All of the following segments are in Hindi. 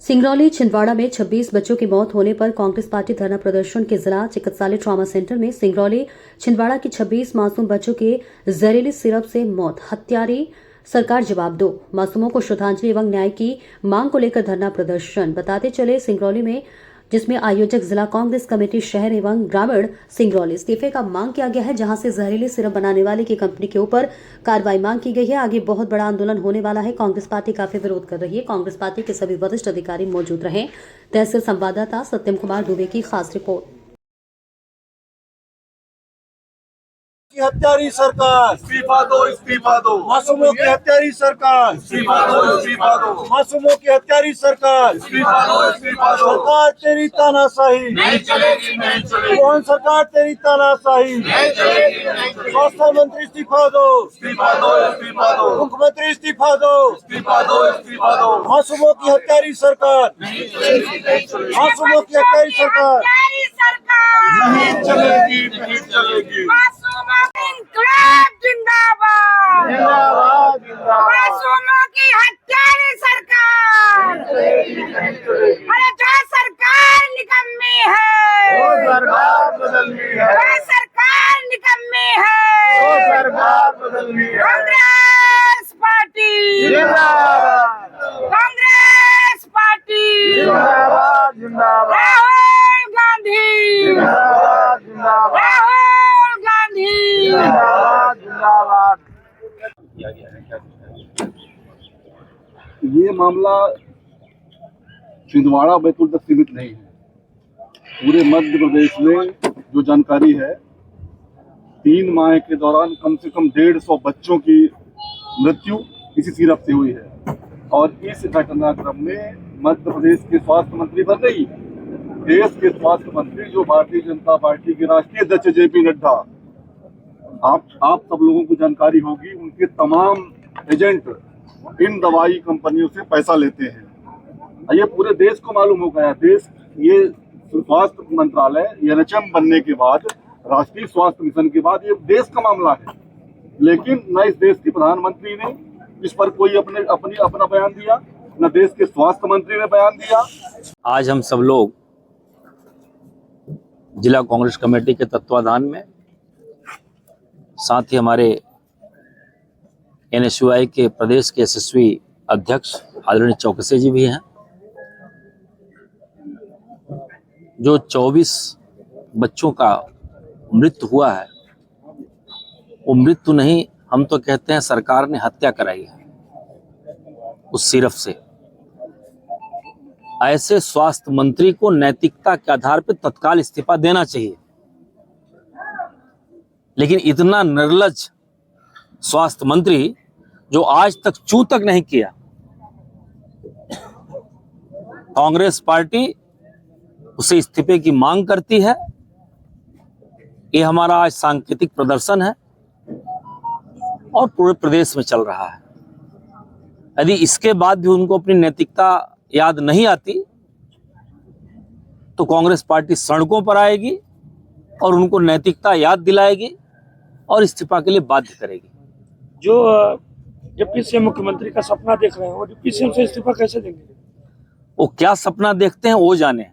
सिंगरौली छिंदवाड़ा में 26 बच्चों की मौत होने पर कांग्रेस पार्टी धरना प्रदर्शन के जिला चिकित्सालय ट्रॉमा सेंटर में सिंगरौली छिंदवाड़ा की 26 मासूम बच्चों के जहरीली सिरप से मौत हत्यारी सरकार जवाब दो। मासूमों को श्रद्धांजलि एवं न्याय की मांग को लेकर धरना प्रदर्शन बताते चले सिंगरौली में, जिसमें आयोजक जिला कांग्रेस कमेटी शहर एवं ग्रामीण सिंगरौली इस्तीफे का मांग किया गया है, जहां से जहरीली सिरप बनाने वाले की कंपनी के ऊपर कार्रवाई मांग की गई है। आगे बहुत बड़ा आंदोलन होने वाला है। कांग्रेस पार्टी काफी विरोध कर रही है। कांग्रेस पार्टी के सभी वरिष्ठ अधिकारी मौजूद रहे। तहसील संवाददाता सत्यम कुमार दुबे की खास रिपोर्ट। हत्यारी सरकार इस्तीफा दो, इस्तीफा दो। मासूमों की हत्यारी सरकार इस्तीफा दो, इस्तीफा दो। मासूमों की हत्यारी सरकार इस्तीफा दो, इस्तीफा दो। सरकार तेरी तानाशाही नहीं चलेगी, नहीं चलेगी। मोहन सरकार तेरी तानाशाही नहीं चलेगी, नहीं चलेगी। स्वास्थ्य मंत्री इस्तीफा दो, इस्तीफा दो, इस्तीफा दो। मुख्यमंत्री इस्तीफा दो, इस्तीफा दो, इस्तीफा दो। मासूमों की हत्यारी सरकार नहीं चलेगी, नहीं चलेगी। मासूमों की हत्यारी सरकार नहीं चलेगी, नहीं चलेगी। जिंदाबाद जिंदाबाद, जिंदाबाद। मासूमों की हत्यारी सरकार। अरे जो सरकार निकम्मी है, वो सरकार बदलनी है, जो सरकार निकम्मी वो है। सरकार बदलनी है। कांग्रेस पार्टी, जिंदाबाद, कांग्रेस पार्टी, जिंदाबाद, जिंदाबाद। राहुल गांधी, जिंदाबाद, जिंदाबाद। राहुल गांधी। जिंदाबाद, जिंदाबाद। ये मामला छिंदवाड़ा बैतूल तक सीमित नहीं है। पूरे मध्य प्रदेश में जो जानकारी है, 3 माह के दौरान कम से कम 150 बच्चों की मृत्यु इसी सिरप से हुई है। और इस घटनाक्रम में मध्य प्रदेश के स्वास्थ्य मंत्री बन नहीं, देश के स्वास्थ्य मंत्री जो भारतीय जनता पार्टी के राष्ट्रीय अध्यक्ष जेपी नड्डा, आप सब लोगों को जानकारी होगी, उनके तमाम एजेंट इन दवाई कंपनियों से पैसा लेते हैं। ये पूरे देश को मालूम हो गया। देश, ये स्वास्थ्य मंत्रालय एनएचएम बनने के बाद, राष्ट्रीय स्वास्थ्य मिशन के बाद, ये देश का मामला है। लेकिन न इस देश के प्रधानमंत्री ने इस पर कोई अपना बयान दिया, न देश के स्वास्थ्य मंत्री ने बयान दिया। आज हम सब लोग जिला कांग्रेस कमेटी के तत्वाधान में, साथ ही हमारे एनएसयूआई के प्रदेश के यशस्वी अध्यक्ष आदरणीय चौकसे जी भी हैं, जो 24 बच्चों का मृत्यु हुआ है, वो मृत्यु नहीं, हम तो कहते हैं सरकार ने हत्या कराई है उस सिरप से। ऐसे स्वास्थ्य मंत्री को नैतिकता के आधार पर तत्काल इस्तीफा देना चाहिए। लेकिन इतना निर्लज्ज स्वास्थ्य मंत्री जो आज तक चू तक नहीं किया। कांग्रेस पार्टी उसे इस्तीफे की मांग करती है। ये हमारा आज सांकेतिक प्रदर्शन है और पूरे प्रदेश में चल रहा है। यदि इसके बाद भी उनको अपनी नैतिकता याद नहीं आती तो कांग्रेस पार्टी सड़कों पर आएगी और उनको नैतिकता याद दिलाएगी और इस्तीफा के लिए बाध्य करेगी। जो डिप्टी सीएम मुख्यमंत्री का सपना देख रहे हैं, वो डिप्टी सीएम से इस्तीफा कैसे देंगे? वो क्या सपना देखते हैं वो जाने,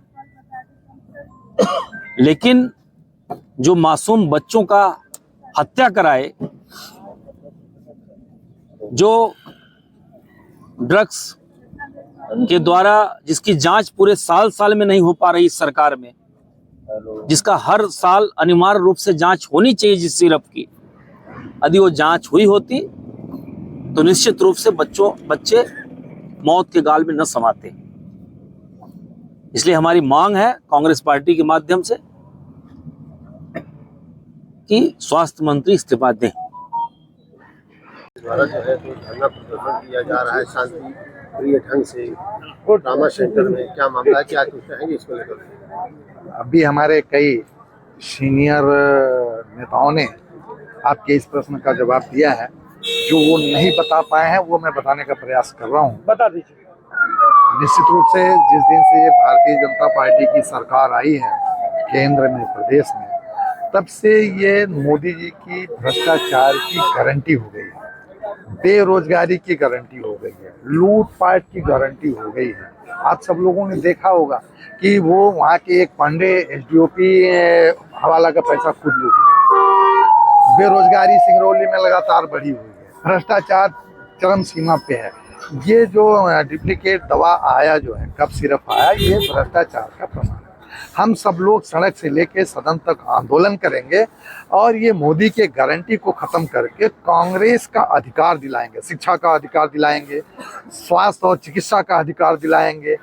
लेकिन जो मासूम बच्चों का हत्या कराए, जो ड्रग्स के द्वारा जिसकी जांच पूरे साल में नहीं हो पा रही सरकार में, जिसका हर साल अनिवार्य रूप से जांच होनी चाहिए जिस सिरप की, यदि वो जांच हुई होती तो निश्चित रूप से बच्चे मौत के गाल में न समाते। इसलिए हमारी मांग है कांग्रेस पार्टी के माध्यम से कि स्वास्थ्य मंत्री इस्तीफा दें। द्वारा जो है तो धरना प्रदर्शन किया जा रहा है शांति प्रिय ढंग से ट्रॉमा सेंटर में। क्या मामला है, क्या कुछ कहेंगे इसको लेकर? अभी हमारे कई सीनियर नेताओं ने आपके इस प्रश्न का जवाब दिया है। जो वो नहीं बता पाए हैं वो मैं बताने का प्रयास कर रहा हूँ। बता दीजिए। निश्चित रूप से जिस दिन से ये भारतीय जनता पार्टी की सरकार आई है केंद्र में, प्रदेश में, तब से ये मोदी जी की भ्रष्टाचार की गारंटी हो गई है। बेरोजगारी की गारंटी हो गई है, लूटपाट की गारंटी हो गई है। आप सब लोगों ने देखा होगा कि वो वहाँ के एक पांडे एसडीओपी हवाला का पैसा खुद लूट लिया। बेरोजगारी सिंगरौली में लगातार बढ़ी हुई है, भ्रष्टाचार चरम सीमा पे है। ये जो डुप्लीकेट दवा आया जो है, कफ सिरप आया, ये भ्रष्टाचार का प्रमाण है। हम सब लोग सड़क से लेके सदन तक आंदोलन करेंगे और ये मोदी के गारंटी को खत्म करके कांग्रेस का अधिकार दिलाएंगे, शिक्षा का अधिकार दिलाएंगे, स्वास्थ्य और चिकित्सा का अधिकार दिलाएंगे,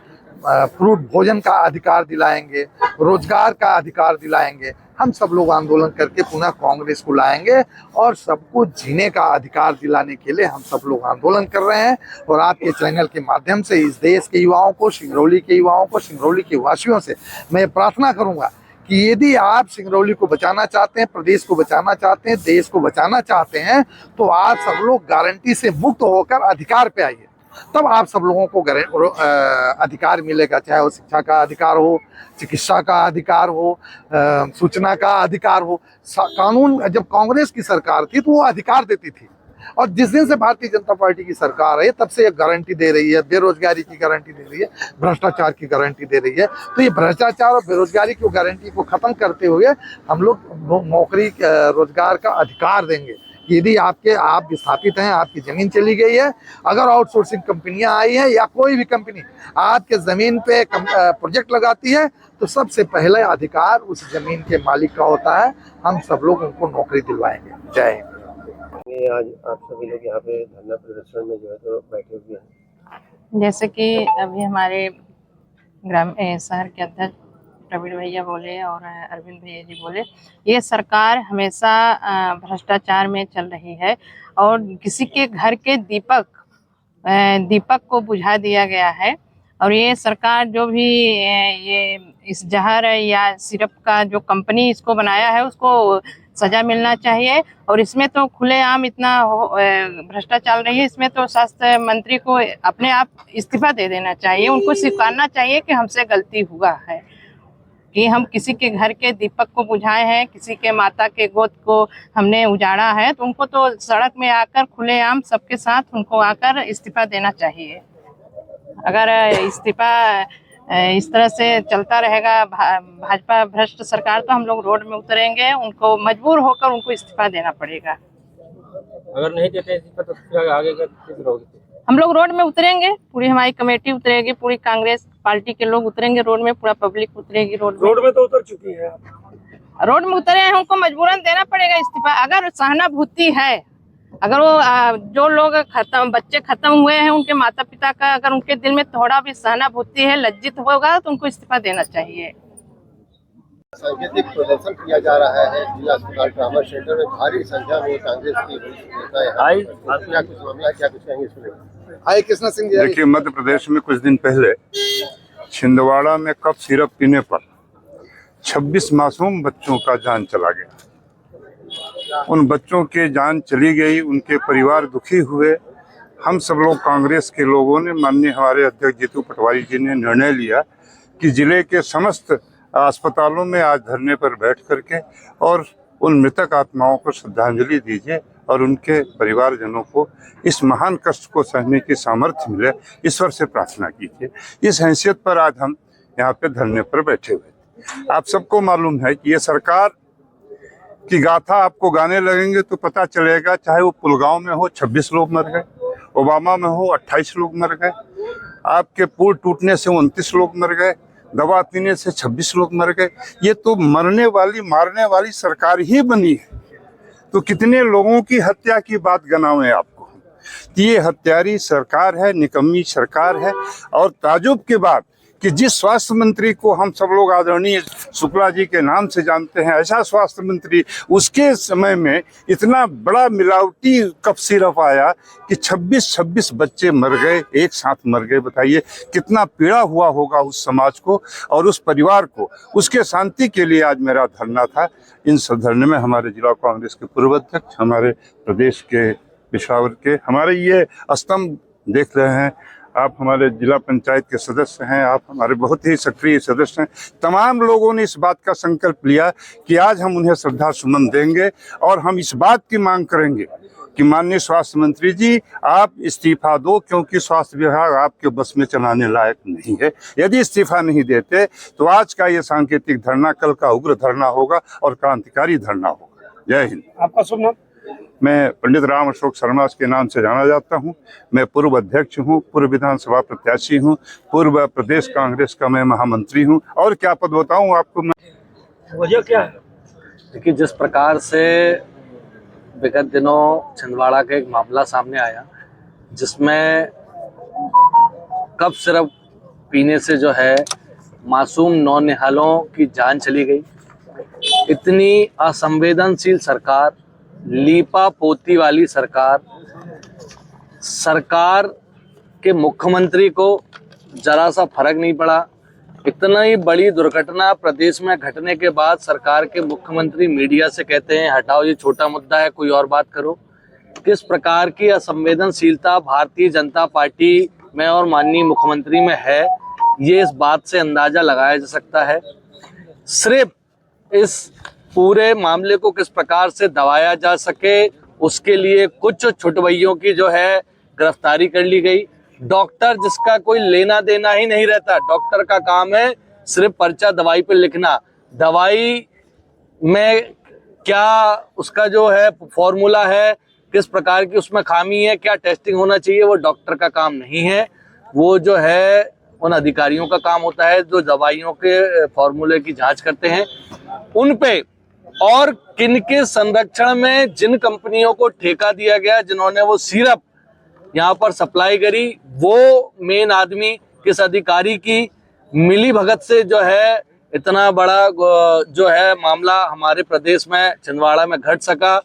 फ्रूट भोजन का अधिकार दिलाएंगे, रोजगार का अधिकार दिलाएंगे। हम सब लोग आंदोलन करके पुनः कांग्रेस को लाएंगे और सबको जीने का अधिकार दिलाने के लिए हम सब लोग आंदोलन कर रहे हैं। और आपके चैनल के माध्यम से इस देश के युवाओं को, सिंगरौली के युवाओं को, सिंगरौली के वासियों से मैं प्रार्थना करूंगा कि यदि आप सिंगरौली को बचाना चाहते हैं, प्रदेश को बचाना चाहते हैं, देश को बचाना चाहते हैं, तो आप सब लोग गारंटी से मुक्त होकर अधिकार पे आइए। तब आप सब लोगों को अधिकार मिलेगा, चाहे वो शिक्षा का अधिकार हो, चिकित्सा का अधिकार हो, सूचना का अधिकार हो। कानून जब कांग्रेस की सरकार थी तो वो अधिकार देती थी, और जिस दिन से भारतीय जनता पार्टी की सरकार है तब से ये गारंटी दे रही है, बेरोजगारी की गारंटी दे रही है, भ्रष्टाचार की गारंटी दे रही है। तो ये भ्रष्टाचार और बेरोजगारी की गारंटी को खत्म करते हुए हम लोग नौकरी रोजगार का अधिकार देंगे। यदि आप विस्थापित हैं, आपकी जमीन चली गई है, अगर आउटसोर्सिंग कंपनियां आई हैं या कोई भी कंपनी आपके जमीन पे प्रोजेक्ट लगाती है, तो सबसे पहले अधिकार उस जमीन के मालिक का होता है। हम सब लोग उनको नौकरी दिलवाएंगे। जय हिंद। आज आप सभी लोग यहाँ पे धरना प्रदर्शन में जो है तो बैठे हुए हैं। जैसे कि अभी हमारे शहर के अध्यक्ष प्रवीण भैया बोले और अरविंद भैया जी बोले, ये सरकार हमेशा भ्रष्टाचार में चल रही है और किसी के घर के दीपक को बुझा दिया गया है। और ये सरकार जो भी ये इस जहर या सिरप का जो कंपनी इसको बनाया है उसको सजा मिलना चाहिए। और इसमें तो खुलेआम इतना भ्रष्टाचार रही है, इसमें तो स्वास्थ्य मंत्री को अपने आप इस्तीफा दे देना चाहिए। उनको स्वीकारना चाहिए कि हमसे गलती हुआ है, कि हम किसी के घर के दीपक को बुझाए हैं, किसी के माता के गोद को हमने उजाड़ा है, तो उनको तो सड़क में आकर खुलेआम सबके साथ उनको आकर इस्तीफा देना चाहिए। अगर इस्तीफा इस तरह से चलता रहेगा भाजपा भ्रष्ट सरकार, तो हम लोग रोड में उतरेंगे, उनको मजबूर होकर उनको इस्तीफा देना पड़ेगा। अगर नहीं देते इस्तीफा तो फिर आगे का किस रहोगे? हम लोग रोड में उतरेंगे, पूरी हमारी कमेटी उतरेगी, पूरी कांग्रेस पार्टी के लोग उतरेंगे रोड में, पूरा पब्लिक उतरेगी रोड में तो उतर चुकी है। रोड में उतरे हैं, उनको मजबूरन देना पड़ेगा इस्तीफा। अगर सहानुभूति है, अगर वो जो लोग बच्चे खत्म हुए हैं उनके माता पिता का अगर उनके दिल में थोड़ा भी सहानुभूति है, लज्जित होगा, तो उनको इस्तीफा देना चाहिए। सांकेतिक प्रदर्शन किया जा रहा है जिला अस्पताल ट्रामा सेंटर में, भारी संख्या में कांग्रेस की क्या कुछ मामला, क्या कुछ कहेंगे इसमें? आए कृष्णा सिंह जी। देखिए, मध्य प्रदेश में कुछ दिन पहले छिंदवाड़ा में कफ सिरप पीने पर 26 मासूम बच्चों का जान चला गया। उन बच्चों के जान चली गई, उनके परिवार दुखी हुए। हम सब लोग कांग्रेस के लोगों ने, माननीय हमारे अध्यक्ष जीतू पटवारी जी ने निर्णय लिया कि जिले के समस्त अस्पतालों में आज धरने पर बैठ करके और उन मृतक आत्माओं को श्रद्धांजलि दीजिए और उनके परिवारजनों को इस महान कष्ट को सहने की सामर्थ्य मिले, ईश्वर से प्रार्थना कीजिए। इस हैसियत पर आज हम यहाँ पे धरने पर बैठे हुए। आप सबको मालूम है कि ये सरकार की गाथा आपको गाने लगेंगे तो पता चलेगा, चाहे वो पुलगांव में हो 26 लोग मर गए, ओबामा में हो 28 लोग मर गए, आपके पुल टूटने से 29 लोग मर गए, दवा पीने से 26 लोग मर गए। ये तो मरने वाली मारने वाली सरकार ही बनी है, तो कितने लोगों की हत्या की बात गनावें आपको। ये हत्यारी सरकार है, निकम्मी सरकार है। और ताजुब के बाद कि जिस स्वास्थ्य मंत्री को हम सब लोग आदरणीय शुक्ला जी के नाम से जानते हैं, ऐसा स्वास्थ्य मंत्री, उसके समय में इतना बड़ा मिलावटी कफ सिरप आया कि 26 बच्चे मर गए, एक साथ मर गए। बताइए कितना पीड़ा हुआ होगा उस समाज को और उस परिवार को। उसके शांति के लिए आज मेरा धरना था। इन सब धरने में हमारे जिला कांग्रेस के पूर्व अध्यक्ष, हमारे प्रदेश के पेशावर के, हमारे ये स्तंभ देख रहे हैं आप, हमारे जिला पंचायत के सदस्य हैं, आप हमारे बहुत ही सक्रिय सदस्य हैं। तमाम लोगों ने इस बात का संकल्प लिया कि आज हम उन्हें श्रद्धा सुमन देंगे और हम इस बात की मांग करेंगे कि माननीय स्वास्थ्य मंत्री जी आप इस्तीफा दो, क्योंकि स्वास्थ्य विभाग आपके बस में चलाने लायक नहीं है। यदि इस्तीफा नहीं देते तो आज का ये सांकेतिक धरना कल का उग्र धरना होगा और क्रांतिकारी धरना होगा। जय हिंद। आपका शुभ नाम? मैं पंडित राम अशोक शर्मा के नाम से जाना जाता हूं। मैं पूर्व अध्यक्ष हूं, पूर्व विधानसभा प्रत्याशी हूं, पूर्व प्रदेश कांग्रेस का मैं महामंत्री हूं। और क्या पद बताऊं आपको मैं? वजह क्या है? देखिए, जिस प्रकार से विगत दिनों छिंदवाड़ा का एक मामला सामने आया जिसमें कप सिरप पीने से जो है मासूम नौनिहालों की जान चली गई, इतनी असंवेदनशील सरकार, लीपा पोती वाली सरकार के मुख्यमंत्री को जरा सा फर्क नहीं पड़ा। इतना ही बड़ी दुर्घटना प्रदेश में घटने के बाद सरकार के मुख्यमंत्री मीडिया से कहते हैं हटाओ, ये छोटा मुद्दा है, कोई और बात करो। किस प्रकार की असंवेदनशीलता भारतीय जनता पार्टी में और माननीय मुख्यमंत्री में है, ये इस बात से अंदाजा लगाया जा सकता है। सिर्फ इस पूरे मामले को किस प्रकार से दबाया जा सके, उसके लिए कुछ छुटवैयों की जो है गिरफ्तारी कर ली गई। डॉक्टर जिसका कोई लेना देना ही नहीं रहता, डॉक्टर का काम है सिर्फ पर्चा दवाई पे लिखना, दवाई में क्या उसका जो है फॉर्मूला है, किस प्रकार की उसमें खामी है, क्या टेस्टिंग होना चाहिए, वो डॉक्टर का काम नहीं है। वो जो है उन अधिकारियों का काम होता है जो दवाइयों के फॉर्मूले की जांच करते हैं। उन पे और किनके संरक्षण में जिन कंपनियों को ठेका दिया गया, जिन्होंने वो सिरप यहाँ पर सप्लाई करी, वो मेन आदमी किस अधिकारी की मिली भगत से जो है इतना बड़ा जो है मामला हमारे प्रदेश में छिंदवाड़ा में घट सका,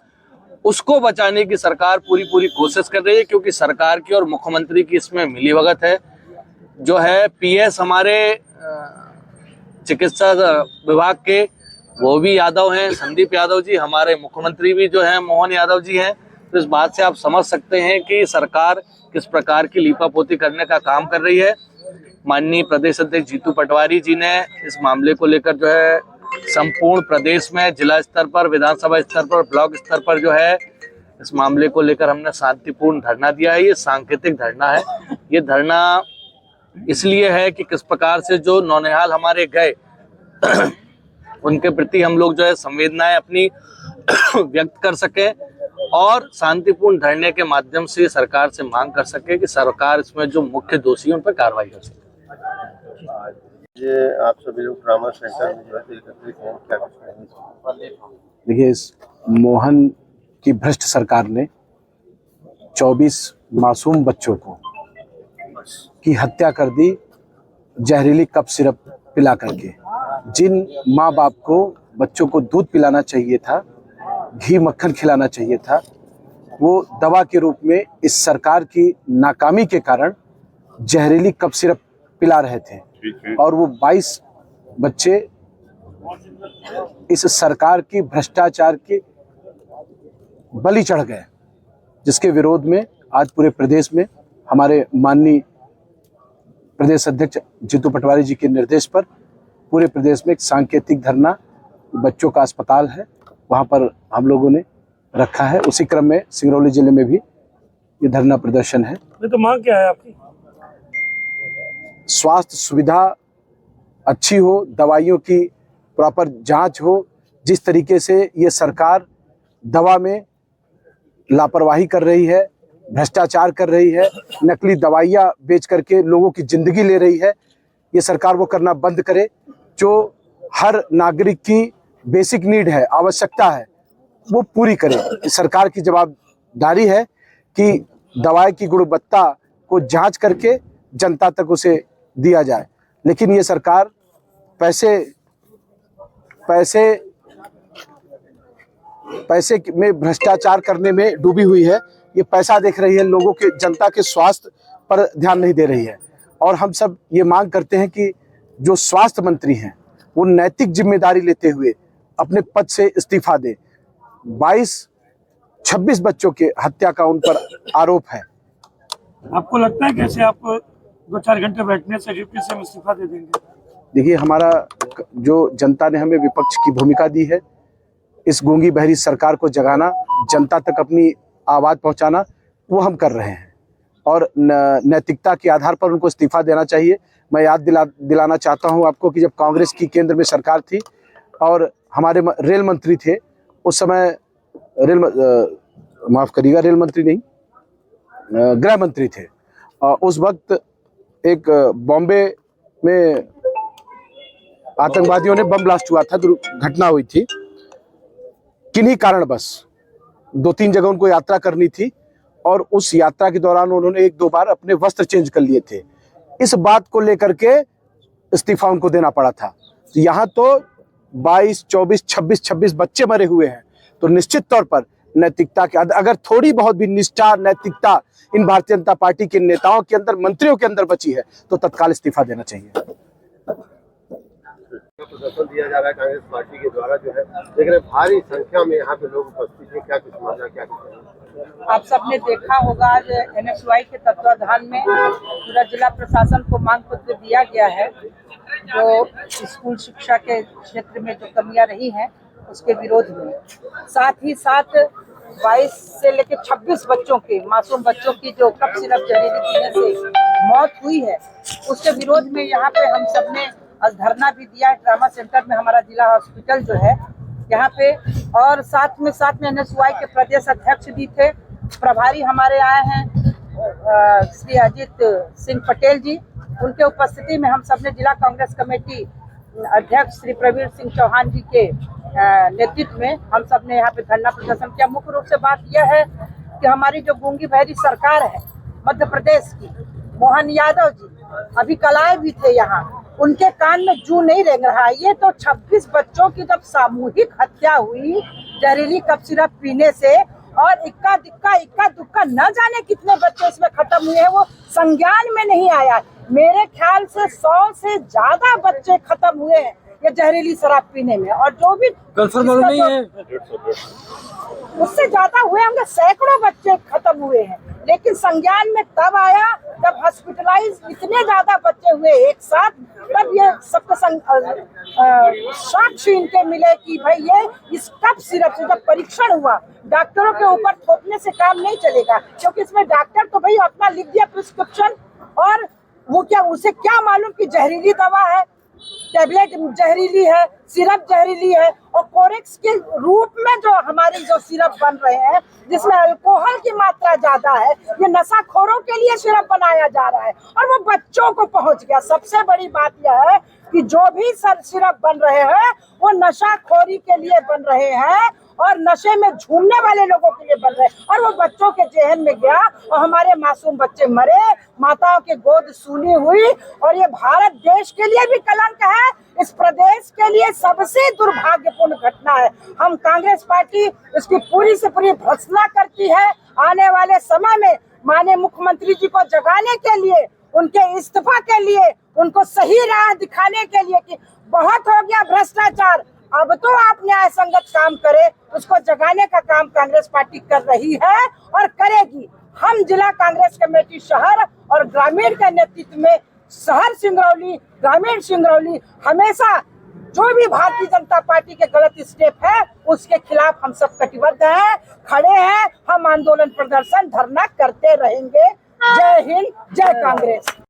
उसको बचाने की सरकार पूरी कोशिश कर रही है। क्योंकि सरकार की और मुख्यमंत्री की इसमें मिली भगत है। जो है पीएस हमारे चिकित्सा विभाग के वो भी यादव हैं, संदीप यादव जी, हमारे मुख्यमंत्री भी जो हैं मोहन यादव जी हैं। तो इस बात से आप समझ सकते हैं कि सरकार किस प्रकार की लीपापोती करने का काम कर रही है। माननीय प्रदेश अध्यक्ष जीतू पटवारी जी ने इस मामले को लेकर जो है संपूर्ण प्रदेश में जिला स्तर पर, विधानसभा स्तर पर, ब्लॉक स्तर पर जो है इस मामले को लेकर हमने शांतिपूर्ण धरना दिया है। ये सांकेतिक धरना है। ये धरना इसलिए है कि किस प्रकार से जो नौनिहाल हमारे गए उनके प्रति हम लोग जो है संवेदनाएं अपनी व्यक्त कर सके और शांतिपूर्ण धरने के माध्यम से सरकार से मांग कर सके कि सरकार इसमें जो मुख्य दोषी हैं उन पर कार्रवाई कर सके। ये आप सभी लोग ट्रॉमा सेंटर में जो है एकत्रित हैं, क्या कुछ कहेंगे? देखिए, इस मोहन की भ्रष्ट सरकार ने 24 मासूम बच्चों को की हत्या कर दी जहरीली कप सिरप पिला करके। जिन माँ बाप को बच्चों को दूध पिलाना चाहिए था, घी मक्खन खिलाना चाहिए था, वो दवा के रूप में इस सरकार की नाकामी के कारण जहरीली कप सिरप पिला रहे थे। और वो 22 बच्चे इस सरकार की भ्रष्टाचार के बलि चढ़ गए, जिसके विरोध में आज पूरे प्रदेश में हमारे माननीय प्रदेश अध्यक्ष जीतू पटवारी जी के निर्देश पर पूरे प्रदेश में एक सांकेतिक धरना, बच्चों का अस्पताल है वहां पर हम लोगों ने रखा है। उसी क्रम में सिंगरौली जिले में भी ये धरना प्रदर्शन है। तो मांग क्या है आपकी? स्वास्थ्य सुविधा अच्छी हो, दवाइयों की प्रॉपर जांच हो। जिस तरीके से ये सरकार दवा में लापरवाही कर रही है, भ्रष्टाचार कर रही है, नकली दवाइयाँ बेच करके लोगों की जिंदगी ले रही है, ये सरकार वो करना बंद करे जो हर नागरिक की बेसिक नीड है, आवश्यकता है, वो पूरी करे। इस सरकार की जवाबदारी है कि दवाई की गुणवत्ता को जांच करके जनता तक उसे दिया जाए। लेकिन ये सरकार पैसे में भ्रष्टाचार करने में डूबी हुई है। ये पैसा देख रही है, लोगों के, जनता के स्वास्थ्य पर ध्यान नहीं दे रही है। और हम सब ये मांग करते हैं कि जो स्वास्थ्य मंत्री हैं वो नैतिक जिम्मेदारी लेते हुए अपने पद से इस्तीफा दे। 26 बच्चों के हत्या का उन पर आरोप है। आपको लगता है कैसे आप 2-4 घंटे बैठने से डिप्टी से इस्तीफा दे देंगे? देखिए, हमारा जो जनता ने हमें विपक्ष की भूमिका दी है, इस गूंगी बहरी सरकार को जगाना, जनता तक अपनी आवाज पहुंचाना वो हम कर रहे हैं और नैतिकता के आधार पर उनको इस्तीफा देना चाहिए। मैं याद दिलाना चाहता हूं आपको कि जब कांग्रेस की केंद्र में सरकार थी और हमारे रेल मंत्री थे उस समय, माफ करिएगा, रेल मंत्री नहीं, गृह मंत्री थे। उस वक्त एक बॉम्बे में आतंकवादियों ने बम ब्लास्ट हुआ था, घटना हुई थी। किन्हीं कारण बस 2-3 जगह उनको यात्रा करनी थी और उस यात्रा के दौरान उन्होंने 1-2 बार अपने वस्त्र चेंज कर लिए थे। इस बात को लेकर के इस्तीफा उनको देना पड़ा था। तो यहाँ तो 22, 24, 26 बच्चे मरे हुए हैं। तो निश्चित तौर पर नैतिकता के अगर थोड़ी बहुत भी निष्ठा, नैतिकता इन भारतीय जनता पार्टी के नेताओं के अंदर, मंत्रियों के अंदर बची है तो तत्काल इस्तीफा देना चाहिए। प्रदर्शन दिया जा रहा है कांग्रेस पार्टी के द्वारा जो है, लेकिन भारी संख्या में यहाँ पे लोग उपस्थित हैं, क्या कुछ मामला, क्या कुछ? आप सबने देखा होगा आज NSY के तत्वाधान में पूरा जिला प्रशासन को मांग पत्र दिया गया है। जो स्कूल शिक्षा के क्षेत्र में जो कमियां रही हैं उसके विरोध में, साथ ही साथ 22 से लेकर 26 बच्चों के, मासूम बच्चों की जो कफ सिरप जहरीली पीने से मौत हुई है उसके विरोध में यहाँ पे हम सबने आज धरना भी दिया है। ट्रामा सेंटर में हमारा जिला हॉस्पिटल जो है यहाँ पे, और साथ में NSY के प्रदेश अध्यक्ष भी थे, प्रभारी हमारे आए हैं श्री अजीत सिंह पटेल जी, उनके उपस्थिति में हम सबने जिला कांग्रेस कमेटी अध्यक्ष श्री प्रवीण सिंह चौहान जी के नेतृत्व में हम सबने यहाँ पे धरना प्रदर्शन किया। मुख्य रूप से बात यह है कि हमारी जो गूंगी बहरी सरकार है मध्य प्रदेश की, मोहन यादव जी अभी कल आए भी थे यहाँ, उनके कान में जू नहीं रेंग रहा। ये तो 26 बच्चों की जब सामूहिक हत्या हुई जहरीली कफ सिरप पीने से, और इक्का दुक्का न जाने कितने बच्चे इसमें खत्म हुए हैं, वो संज्ञान में नहीं आया। मेरे ख्याल से 100 से ज्यादा बच्चे खत्म हुए हैं ये जहरीली शराब पीने में, और जो भी कंफर्म नहीं है, उससे ज्यादा हुए होंगे, सैकड़ों बच्चे खत्म हुए हैं। लेकिन संज्ञान में तब आया जब हॉस्पिटलाइज इतने ज्यादा बच्चे हुए एक साथ, तब ये सबको साक्ष्य इनके मिले कि भाई ये इस कफ सिरप से जब परीक्षण हुआ, डॉक्टरों के ऊपर थोपने से काम नहीं चलेगा, क्योंकि इसमें डॉक्टर तो भाई अपना लिख दिया प्रिस्क्रिप्शन, और वो क्या, उसे क्या मालूम कि जहरीली दवा है, टेबलेट जहरीली है, सिरप जहरीली है, और कोरेक्स के रूप में जो हमारी जो सिरप बन रहे हैं जिसमें अल्कोहल की मात्रा ज्यादा है, ये नशाखोरों के लिए सिरप बनाया जा रहा है और वो बच्चों को पहुंच गया। सबसे बड़ी बात यह है कि जो भी सिरप बन रहे हैं वो नशाखोरी के लिए बन रहे हैं और नशे में झूमने वाले लोगों के लिए बन रहे हैं, और वो बच्चों के जेहन में गया और हमारे मासूम बच्चे मरे, माताओं के गोद सूनी हुई, और ये भारत देश के लिए भी कलंक है, इस प्रदेश के लिए सबसे दुर्भाग्यपूर्ण घटना है। हम कांग्रेस पार्टी इसकी पूरी से पूरी भर्त्सना करती है। आने वाले समय में माननीय मुख्यमंत्री जी को जगाने के लिए, उनके इस्तीफा के लिए, उनको सही राह दिखाने के लिए कि बहुत हो गया भ्रष्टाचार, अब तो आप न्याय संगत काम करे, उसको जगाने का काम कांग्रेस पार्टी कर रही है और करेगी। हम जिला कांग्रेस कमेटी शहर और ग्रामीण के नेतृत्व में शहर सिंगरौली, ग्रामीण सिंगरौली हमेशा जो भी भारतीय जनता पार्टी के गलत स्टेप है उसके खिलाफ हम सब कटिबद्ध हैं, खड़े हैं। हम आंदोलन, प्रदर्शन, धरना करते रहेंगे। जय हिंद, जय कांग्रेस।